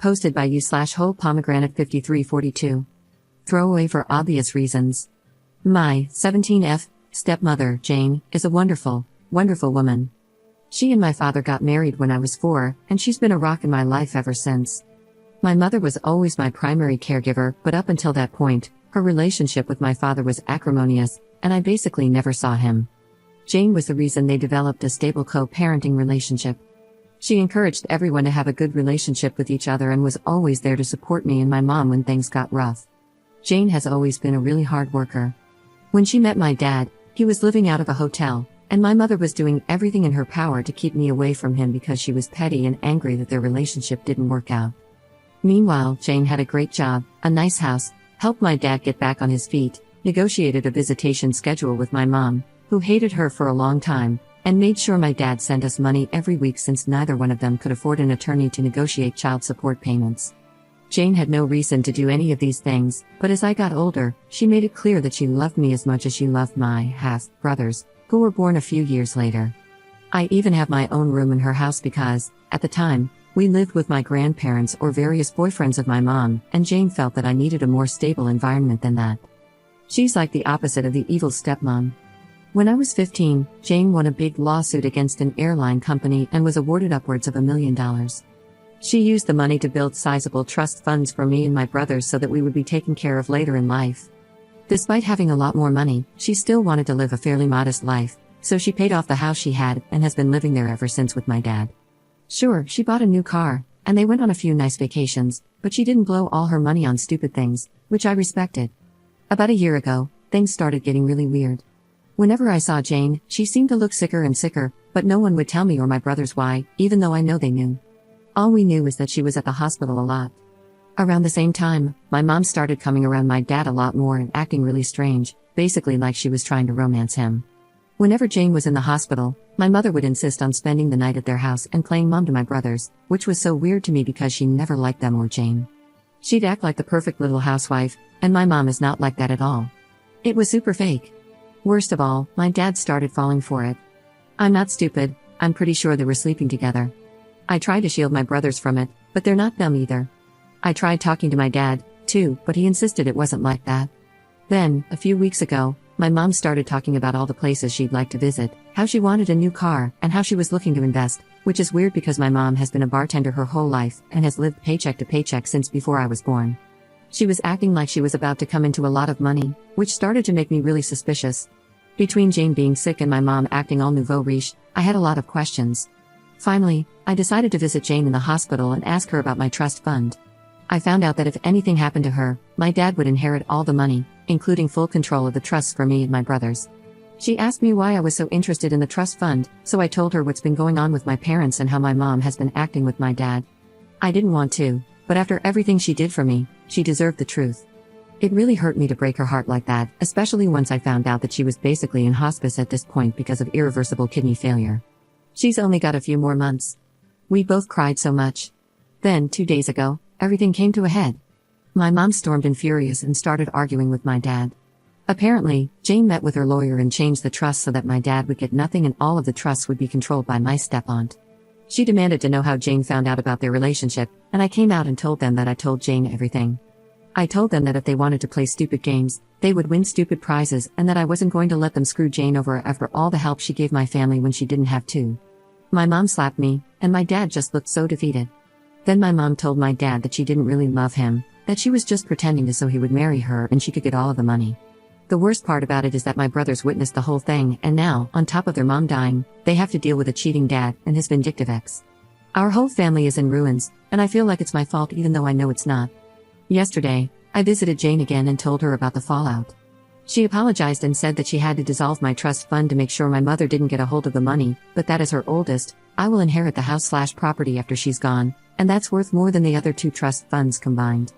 Posted by you/whole pomegranate 5342. Throwaway for obvious reasons. My 17F stepmother, Jane, is a wonderful, wonderful woman. She and my father got married when I was 4, and she's been a rock in my life ever since. My mother was always my primary caregiver, but up until that point, her relationship with my father was acrimonious, and I basically never saw him. Jane was the reason they developed a stable co-parenting relationship. She encouraged everyone to have a good relationship with each other and was always there to support me and my mom when things got rough. Jane has always been a really hard worker. When she met my dad, he was living out of a hotel, and my mother was doing everything in her power to keep me away from him because she was petty and angry that their relationship didn't work out. Meanwhile, Jane had a great job, a nice house, helped my dad get back on his feet, negotiated a visitation schedule with my mom, who hated her for a long time, and made sure my dad sent us money every week since neither one of them could afford an attorney to negotiate child support payments. Jane had no reason to do any of these things, but as I got older, she made it clear that she loved me as much as she loved my half-brothers, who were born a few years later. I even have my own room in her house because, at the time, we lived with my grandparents or various boyfriends of my mom, and Jane felt that I needed a more stable environment than that. She's like the opposite of the evil stepmom. When I was 15, Jane won a big lawsuit against an airline company and was awarded upwards of $1 million. She used the money to build sizable trust funds for me and my brothers so that we would be taken care of later in life. Despite having a lot more money, she still wanted to live a fairly modest life, so she paid off the house she had and has been living there ever since with my dad. Sure, she bought a new car, and they went on a few nice vacations, but she didn't blow all her money on stupid things, which I respected. About a year ago, things started getting really weird. Whenever I saw Jane, she seemed to look sicker and sicker, but no one would tell me or my brothers why, even though I know they knew. All we knew was that she was at the hospital a lot. Around the same time, my mom started coming around my dad a lot more and acting really strange, basically like she was trying to romance him. Whenever Jane was in the hospital, my mother would insist on spending the night at their house and playing mom to my brothers, which was so weird to me because she never liked them or Jane. She'd act like the perfect little housewife, and my mom is not like that at all. It was super fake. Worst of all, my dad started falling for it. I'm not stupid, I'm pretty sure they were sleeping together. I tried to shield my brothers from it, but they're not dumb either. I tried talking to my dad, too, but he insisted it wasn't like that. Then, a few weeks ago, my mom started talking about all the places she'd like to visit, how she wanted a new car, and how she was looking to invest, which is weird because my mom has been a bartender her whole life and has lived paycheck to paycheck since before I was born. She was acting like she was about to come into a lot of money, which started to make me really suspicious. Between Jane being sick and my mom acting all nouveau riche, I had a lot of questions. Finally, I decided to visit Jane in the hospital and ask her about my trust fund. I found out that if anything happened to her, my dad would inherit all the money, including full control of the trusts for me and my brothers. She asked me why I was so interested in the trust fund, so I told her what's been going on with my parents and how my mom has been acting with my dad. I didn't want to, but after everything she did for me, she deserved the truth. It really hurt me to break her heart like that, especially once I found out that she was basically in hospice at this point because of irreversible kidney failure. She's only got a few more months. We both cried so much. Then, 2 days ago, everything came to a head. My mom stormed in furious and started arguing with my dad. Apparently, Jane met with her lawyer and changed the trust so that my dad would get nothing and all of the trusts would be controlled by my step-aunt. She demanded to know how Jane found out about their relationship, and I came out and told them that I told Jane everything. I told them that if they wanted to play stupid games, they would win stupid prizes and that I wasn't going to let them screw Jane over after all the help she gave my family when she didn't have to. My mom slapped me, and my dad just looked so defeated. Then my mom told my dad that she didn't really love him, that she was just pretending to so he would marry her and she could get all of the money. The worst part about it is that my brothers witnessed the whole thing and now, on top of their mom dying, they have to deal with a cheating dad and his vindictive ex. Our whole family is in ruins, and I feel like it's my fault even though I know it's not. Yesterday, I visited Jane again and told her about the fallout. She apologized and said that she had to dissolve my trust fund to make sure my mother didn't get a hold of the money, but that as her oldest, I will inherit the house/property after she's gone, and that's worth more than the other 2 trust funds combined.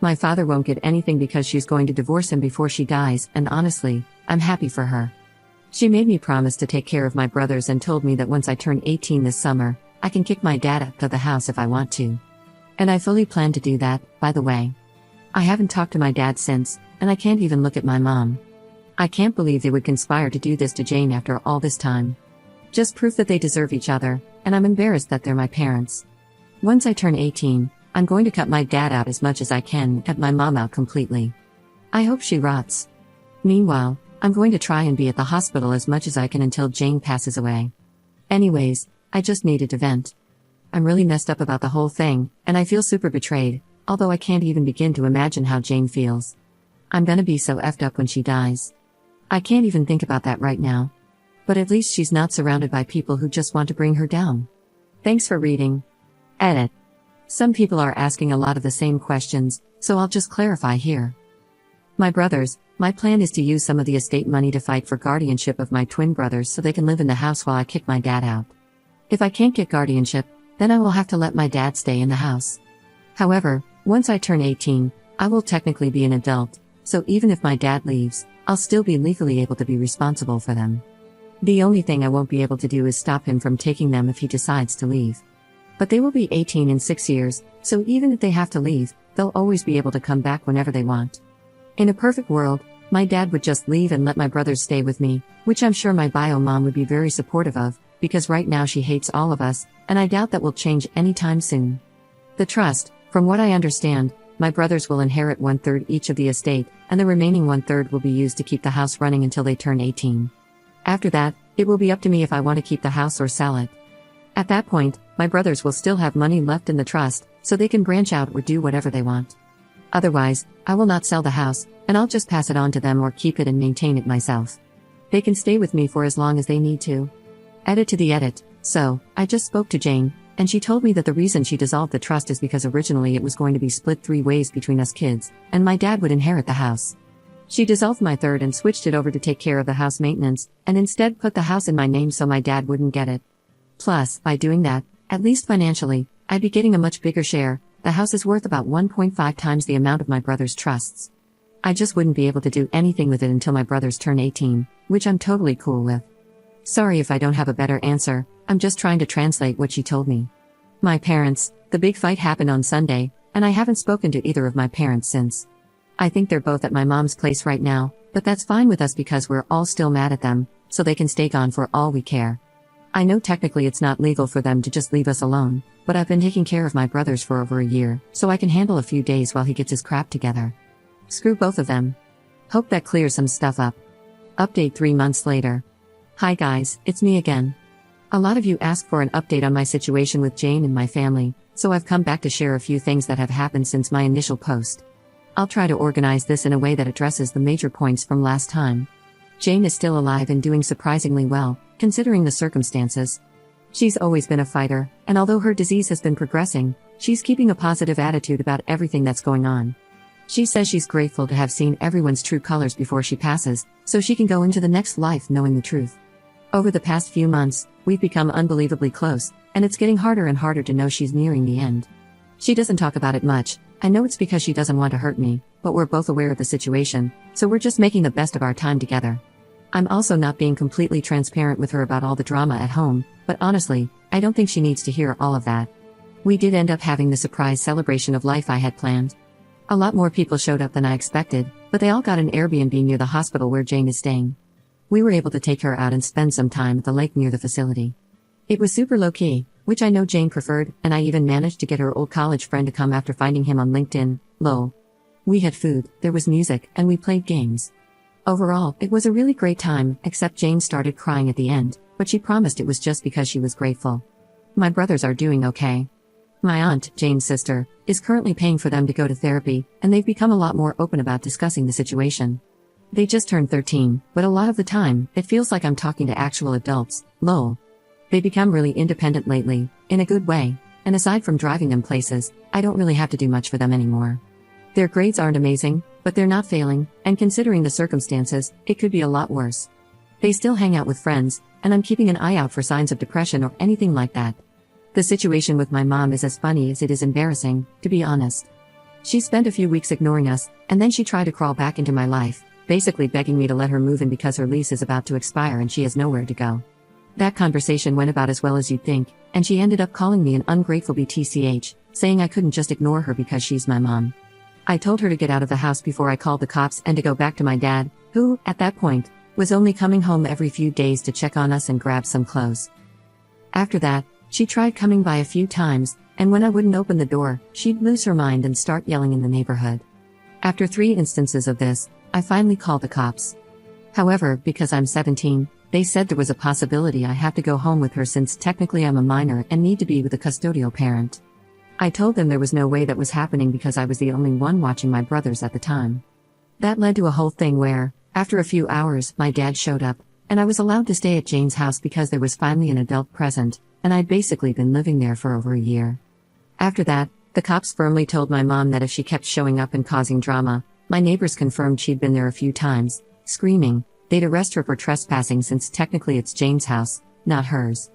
My father won't get anything because she's going to divorce him before she dies, and honestly, I'm happy for her. She made me promise to take care of my brothers and told me that once I turn 18 this summer, I can kick my dad out of the house if I want to. And I fully plan to do that, by the way. I haven't talked to my dad since, and I can't even look at my mom. I can't believe they would conspire to do this to Jane after all this time. Just proof that they deserve each other, and I'm embarrassed that they're my parents. Once I turn 18, I'm going to cut my dad out as much as I can, cut my mom out completely. I hope she rots. Meanwhile, I'm going to try and be at the hospital as much as I can until Jane passes away. Anyways, I just needed to vent. I'm really messed up about the whole thing, and I feel super betrayed, although I can't even begin to imagine how Jane feels. I'm gonna be so effed up when she dies. I can't even think about that right now. But at least she's not surrounded by people who just want to bring her down. Thanks for reading. Edit. Some people are asking a lot of the same questions, so I'll just clarify here. My brothers, my plan is to use some of the estate money to fight for guardianship of my twin brothers so they can live in the house while I kick my dad out. If I can't get guardianship, then I will have to let my dad stay in the house. However, once I turn 18, I will technically be an adult, so even if my dad leaves, I'll still be legally able to be responsible for them. The only thing I won't be able to do is stop him from taking them if he decides to leave. But they will be 18 in 6 years, so even if they have to leave, they'll always be able to come back whenever they want. In a perfect world, my dad would just leave and let my brothers stay with me, which I'm sure my bio mom would be very supportive of, because right now she hates all of us, and I doubt that will change anytime soon. The trust, from what I understand, my brothers will inherit 1/3 each of the estate, and the remaining 1/3 will be used to keep the house running until they turn 18. After that, it will be up to me if I want to keep the house or sell it. At that point, my brothers will still have money left in the trust, so they can branch out or do whatever they want. Otherwise, I will not sell the house, and I'll just pass it on to them or keep it and maintain it myself. They can stay with me for as long as they need to. Edit to the edit. So, I just spoke to Jane, and she told me that the reason she dissolved the trust is because originally it was going to be split 3 ways between us kids, and my dad would inherit the house. She dissolved my third and switched it over to take care of the house maintenance, and instead put the house in my name so my dad wouldn't get it. Plus, by doing that, at least financially, I'd be getting a much bigger share. The house is worth about 1.5 times the amount of my brother's trusts. I just wouldn't be able to do anything with it until my brothers turn 18, which I'm totally cool with. Sorry if I don't have a better answer, I'm just trying to translate what she told me. My parents, the big fight happened on Sunday, and I haven't spoken to either of my parents since. I think they're both at my mom's place right now, but that's fine with us because we're all still mad at them, so they can stay gone for all we care. I know technically it's not legal for them to just leave us alone, but I've been taking care of my brothers for over a year, so I can handle a few days while he gets his crap together. Screw both of them. Hope that clears some stuff up. Update 3 months later. Hi guys, it's me again. A lot of you asked for an update on my situation with Jane and my family, so I've come back to share a few things that have happened since my initial post. I'll try to organize this in a way that addresses the major points from last time. Jane is still alive and doing surprisingly well, considering the circumstances. She's always been a fighter, and although her disease has been progressing, she's keeping a positive attitude about everything that's going on. She says she's grateful to have seen everyone's true colors before she passes, so she can go into the next life knowing the truth. Over the past few months, we've become unbelievably close, and it's getting harder and harder to know she's nearing the end. She doesn't talk about it much. I know it's because she doesn't want to hurt me, but we're both aware of the situation, so we're just making the best of our time together. I'm also not being completely transparent with her about all the drama at home, but honestly, I don't think she needs to hear all of that. We did end up having the surprise celebration of life I had planned. A lot more people showed up than I expected, but they all got an Airbnb near the hospital where Jane is staying. We were able to take her out and spend some time at the lake near the facility. It was super low-key, which I know Jane preferred, and I even managed to get her old college friend to come after finding him on LinkedIn, lol. We had food, there was music, and we played games. Overall, it was a really great time, except Jane started crying at the end, but she promised it was just because she was grateful. My brothers are doing okay. My aunt, Jane's sister, is currently paying for them to go to therapy, and they've become a lot more open about discussing the situation. They just turned 13, but a lot of the time, it feels like I'm talking to actual adults, lol. They become really independent lately, in a good way, and aside from driving them places, I don't really have to do much for them anymore. Their grades aren't amazing, but they're not failing, and considering the circumstances, it could be a lot worse. They still hang out with friends, and I'm keeping an eye out for signs of depression or anything like that. The situation with my mom is as funny as it is embarrassing, to be honest. She spent a few weeks ignoring us, and then she tried to crawl back into my life, basically begging me to let her move in because her lease is about to expire and she has nowhere to go. That conversation went about as well as you'd think, and she ended up calling me an ungrateful BTCH, saying I couldn't just ignore her because she's my mom. I told her to get out of the house before I called the cops and to go back to my dad, who, at that point, was only coming home every few days to check on us and grab some clothes. After that, she tried coming by a few times, and when I wouldn't open the door, she'd lose her mind and start yelling in the neighborhood. After 3 instances of this, I finally called the cops. However, because I'm 17, they said there was a possibility I have to go home with her since technically I'm a minor and need to be with a custodial parent. I told them there was no way that was happening because I was the only one watching my brothers at the time. That led to a whole thing where, after a few hours, my dad showed up, and I was allowed to stay at Jane's house because there was finally an adult present, and I'd basically been living there for over a year. After that, the cops firmly told my mom that if she kept showing up and causing drama, my neighbors confirmed she'd been there a few times, screaming, they'd arrest her for trespassing since technically it's Jane's house, not hers.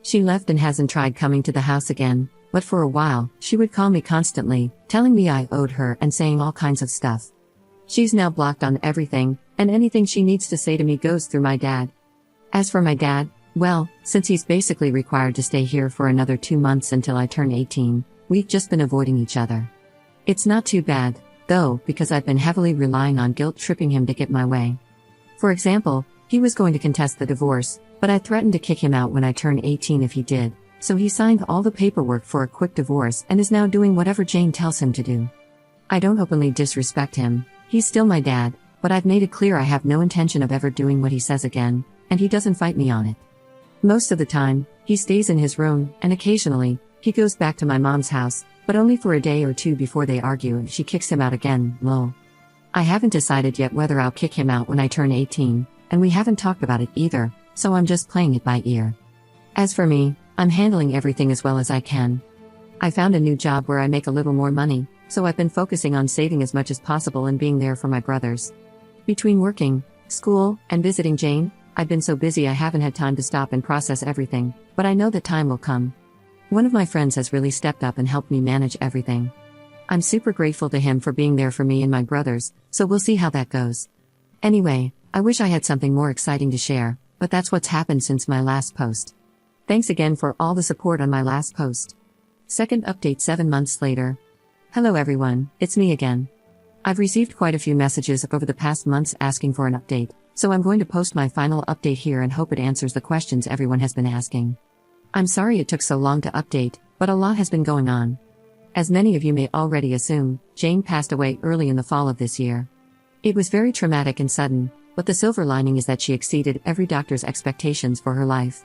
She left and hasn't tried coming to the house again, but for a while, she would call me constantly, telling me I owed her and saying all kinds of stuff. She's now blocked on everything, and anything she needs to say to me goes through my dad. As for my dad, well, since he's basically required to stay here for another 2 months until I turn 18, we've just been avoiding each other. It's not too bad, though, because I've been heavily relying on guilt-tripping him to get my way. For example, he was going to contest the divorce, but I threatened to kick him out when I turned 18 if he did, so he signed all the paperwork for a quick divorce and is now doing whatever Jane tells him to do. I don't openly disrespect him, he's still my dad, but I've made it clear I have no intention of ever doing what he says again, and he doesn't fight me on it. Most of the time, he stays in his room, and occasionally, he goes back to my mom's house, but only for a day or 2 before they argue and she kicks him out again, lol. I haven't decided yet whether I'll kick him out when I turn 18, and we haven't talked about it either, so I'm just playing it by ear. As for me, I'm handling everything as well as I can. I found a new job where I make a little more money, so I've been focusing on saving as much as possible and being there for my brothers. Between working, school, and visiting Jane, I've been so busy I haven't had time to stop and process everything, but I know that time will come. One of my friends has really stepped up and helped me manage everything. I'm super grateful to him for being there for me and my brothers, so we'll see how that goes. Anyway, I wish I had something more exciting to share, but that's what's happened since my last post. Thanks again for all the support on my last post. Second update 7 months later. Hello everyone, it's me again. I've received quite a few messages over the past months asking for an update, so I'm going to post my final update here and hope it answers the questions everyone has been asking. I'm sorry it took so long to update, but a lot has been going on. As many of you may already assume, Jane passed away early in the fall of this year. It was very traumatic and sudden, but the silver lining is that she exceeded every doctor's expectations for her life.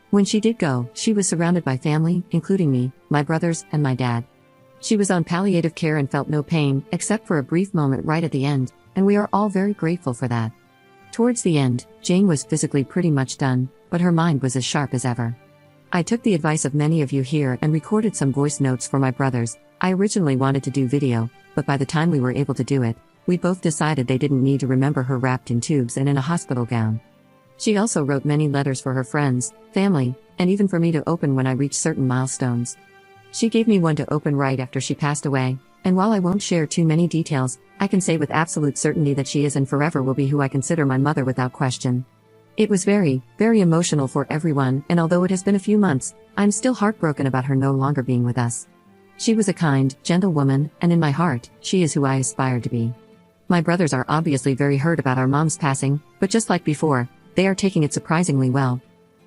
When she did go, she was surrounded by family, including me, my brothers, and my dad. She was on palliative care and felt no pain, except for a brief moment right at the end, and we are all very grateful for that. Towards the end, Jane was physically pretty much done, but her mind was as sharp as ever. I took the advice of many of you here and recorded some voice notes for my brothers. I originally wanted to do video, but by the time we were able to do it, we both decided they didn't need to remember her wrapped in tubes and in a hospital gown. She also wrote many letters for her friends, family, and even for me to open when I reached certain milestones. She gave me one to open right after she passed away, and while I won't share too many details, I can say with absolute certainty that she is and forever will be who I consider my mother without question. It was very, very emotional for everyone, and although it has been a few months, I'm still heartbroken about her no longer being with us. She was a kind, gentle woman, and in my heart, she is who I aspire to be. My brothers are obviously very hurt about our mom's passing, but just like before, they are taking it surprisingly well.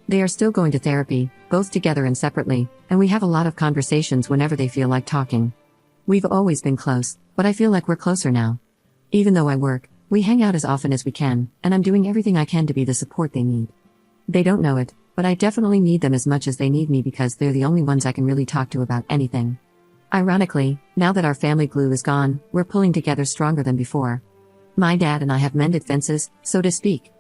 They are still going to therapy, both together and separately, and we have a lot of conversations whenever they feel like talking. We've always been close, but I feel like we're closer now. Even though I work, we hang out as often as we can, and I'm doing everything I can to be the support they need. They don't know it, but I definitely need them as much as they need me because they're the only ones I can really talk to about anything. Ironically, now that our family glue is gone, we're pulling together stronger than before. My dad and I have mended fences, so to speak.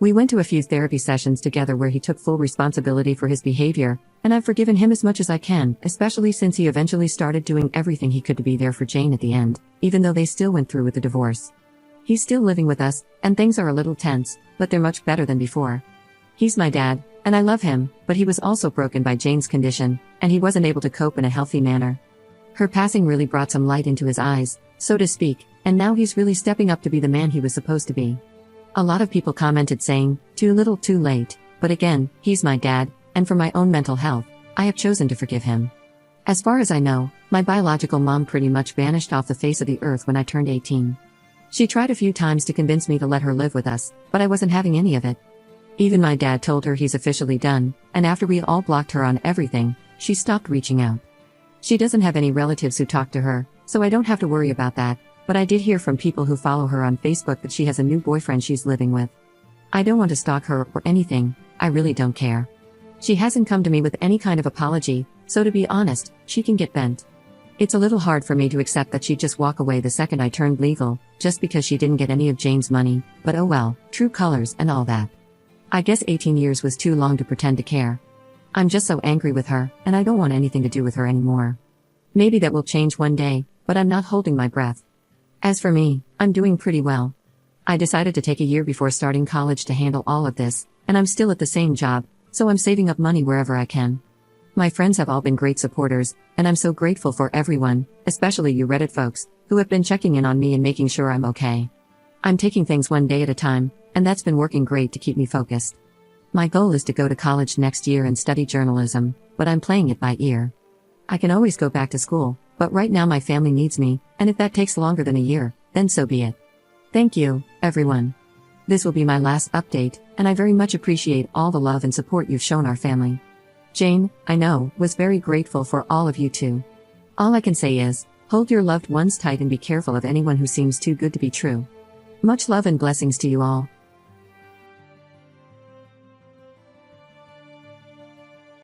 We went to a few therapy sessions together where he took full responsibility for his behavior, and I've forgiven him as much as I can, especially since he eventually started doing everything he could to be there for Jane at the end, even though they still went through with the divorce. He's still living with us, and things are a little tense, but they're much better than before. He's my dad, and I love him, but he was also broken by Jane's condition, and he wasn't able to cope in a healthy manner. Her passing really brought some light into his eyes, so to speak, and now he's really stepping up to be the man he was supposed to be. A lot of people commented saying, too little too late, but again, he's my dad, and for my own mental health, I have chosen to forgive him. As far as I know, my biological mom pretty much vanished off the face of the earth when I turned 18. She tried a few times to convince me to let her live with us, but I wasn't having any of it. Even my dad told her he's officially done, and after we all blocked her on everything, she stopped reaching out. She doesn't have any relatives who talk to her, so I don't have to worry about that, but I did hear from people who follow her on Facebook that she has a new boyfriend she's living with. I don't want to stalk her or anything, I really don't care. She hasn't come to me with any kind of apology, so to be honest, she can get bent. It's a little hard for me to accept that she'd just walk away the second I turned legal, just because she didn't get any of Jane's money, but oh well, true colors and all that. I guess 18 years was too long to pretend to care. I'm just so angry with her, and I don't want anything to do with her anymore. Maybe that will change one day, but I'm not holding my breath. As for me, I'm doing pretty well. I decided to take a year before starting college to handle all of this, and I'm still at the same job, so I'm saving up money wherever I can. My friends have all been great supporters, and I'm so grateful for everyone, especially you Reddit folks, who have been checking in on me and making sure I'm okay. I'm taking things one day at a time, and that's been working great to keep me focused. My goal is to go to college next year and study journalism, but I'm playing it by ear. I can always go back to school, but right now my family needs me, and if that takes longer than a year, then so be it. Thank you, everyone. This will be my last update, and I very much appreciate all the love and support you've shown our family. Jane, I know, was very grateful for all of you too. All I can say is, hold your loved ones tight and be careful of anyone who seems too good to be true. Much love and blessings to you all.